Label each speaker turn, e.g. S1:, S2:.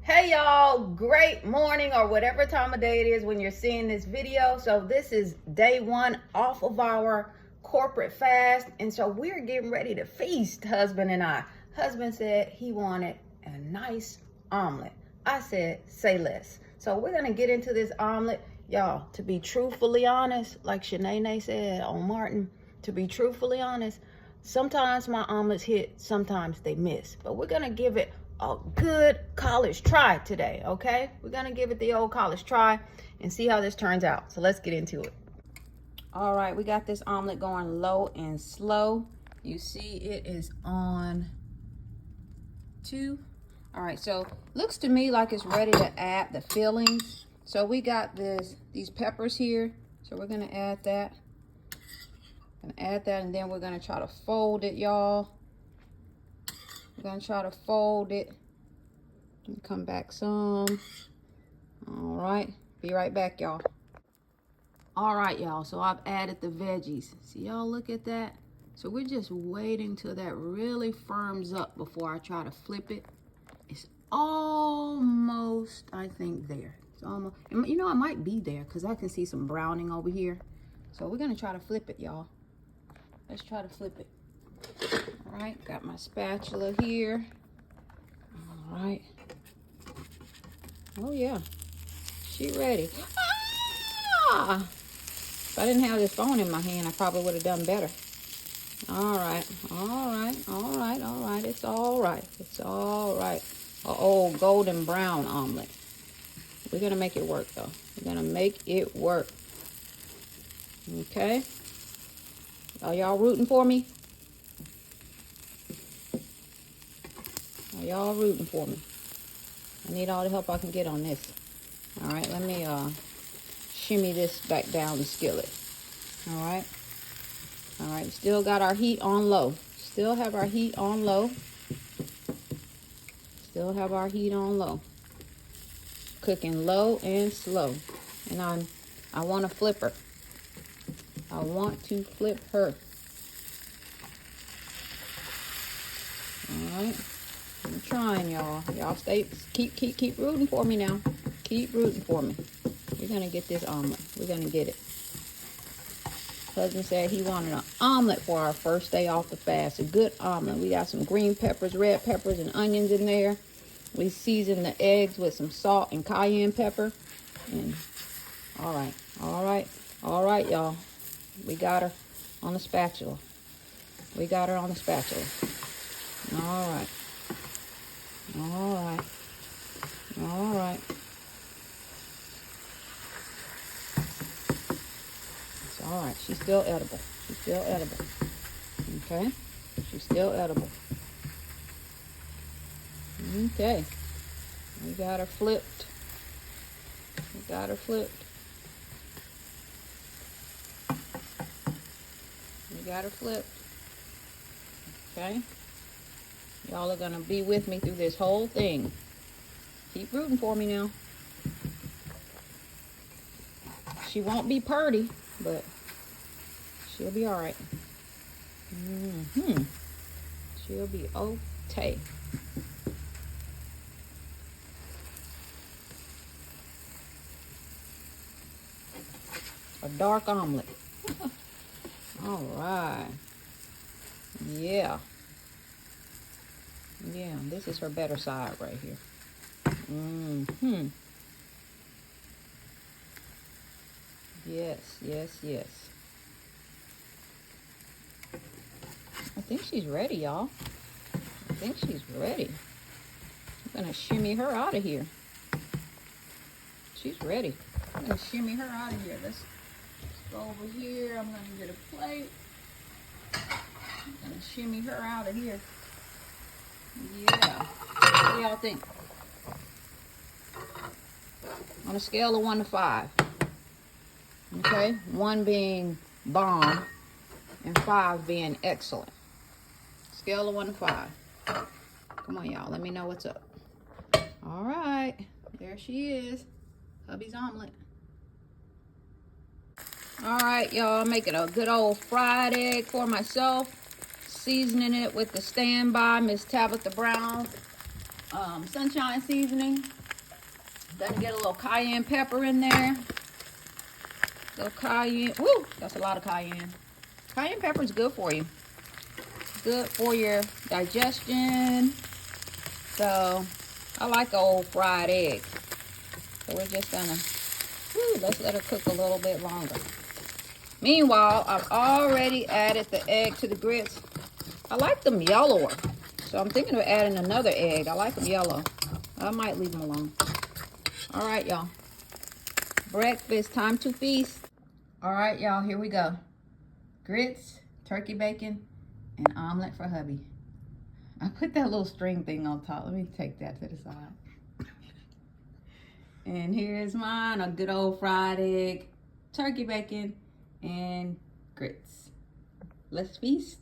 S1: Hey y'all, great morning or whatever time of day it is when you're seeing this video. So this is day one off of our corporate fast, and so we're getting ready to feast, husband and I. Husband said he wanted a nice omelet. I said say less. So we're gonna get into this omelet. Y'all, to be truthfully honest, like Shanae said on Martin, to be truthfully honest, sometimes my omelets hit, sometimes they miss, but we're gonna give it a good college try today, okay? We're gonna give it the old college try and see how this turns out. So let's get into it. All right, we got this omelet going low and slow. You see it is on 2. All right, so looks to me like it's ready to add the fillings. So we got these peppers here. So we're gonna add that. And then we're gonna try to fold it, y'all. We're gonna try to fold it. Come back some. All right, be right back, y'all. All right, y'all, so I've added the veggies. See, y'all, look at that. So we're just waiting till that really firms up before I try to flip it. It's almost, I think, there. It's almost, you know, I might be there because I can see some browning over here. So we're gonna try to flip it, y'all. Let's try to flip it. All right, got my spatula here. All right. Oh yeah, she ready. Ah! If I didn't have this phone in my hand, I probably would have done better. All right, all right, all right, all right. It's all right. It's all right. Old golden brown omelet. We're gonna make it work though. We're gonna make it work. Okay. Are y'all rooting for me? Are y'all rooting for me? I need all the help I can get on this. All right, let me shimmy this back down the skillet. All right. All right, still got our heat on low. Still have our heat on low. Still have our heat on low. Cooking low and slow. And I want to flip her. I want to flip her. All right. I'm trying, y'all. Y'all keep rooting for me now. Keep rooting for me. We're gonna get this omelet. We're gonna get it. Husband said he wanted an omelet for our first day off the fast. A good omelet. We got some green peppers, red peppers, and onions in there. We seasoned the eggs with some salt and cayenne pepper. And all right, all right, all right, y'all. We got her on the spatula. We got her on the spatula. All right. All right. All right. It's all right. She's still edible. She's still edible. Okay. She's still edible. Okay. We got her flipped. We got her flipped. We got her flipped. Okay. Y'all are gonna be with me through this whole thing. Keep rooting for me now. She won't be purty, but she'll be all right. She'll be okay. A dark omelet. All right. Yeah. Yeah, this is her better side right here. Yes, yes, yes. I think she's ready, y'all. I think she's ready. I'm gonna shimmy her out of here. She's ready. I'm gonna shimmy her out of here. Let's go over here. I'm gonna get a plate. I'm gonna shimmy her out of here. Yeah. What do y'all think? On a scale of 1 to 5. Okay? 1 being bomb and 5 being excellent. Scale of 1 to 5. Come on, y'all. Let me know what's up. All right. There she is. Hubby's omelet. All right, y'all. Making a good old fried egg for myself. Seasoning it with the standby Miss Tabitha Brown sunshine seasoning. Gonna get a little cayenne pepper in there. Little cayenne. Woo! That's a lot of cayenne. Cayenne pepper is good for you. Good for your digestion. So I like an old fried egg. So we're just gonna, let's let her cook a little bit longer. Meanwhile, I've already added the egg to the grits. I like them yellower. So I'm thinking of adding another egg. I like them yellow. I might leave them alone. All right, y'all. Breakfast, time to feast. All right, y'all, here we go. Grits, turkey bacon, and omelet for hubby. I put that little string thing on top. Let me take that to the side. And here's mine, a good old fried egg, turkey bacon, and grits. Let's feast.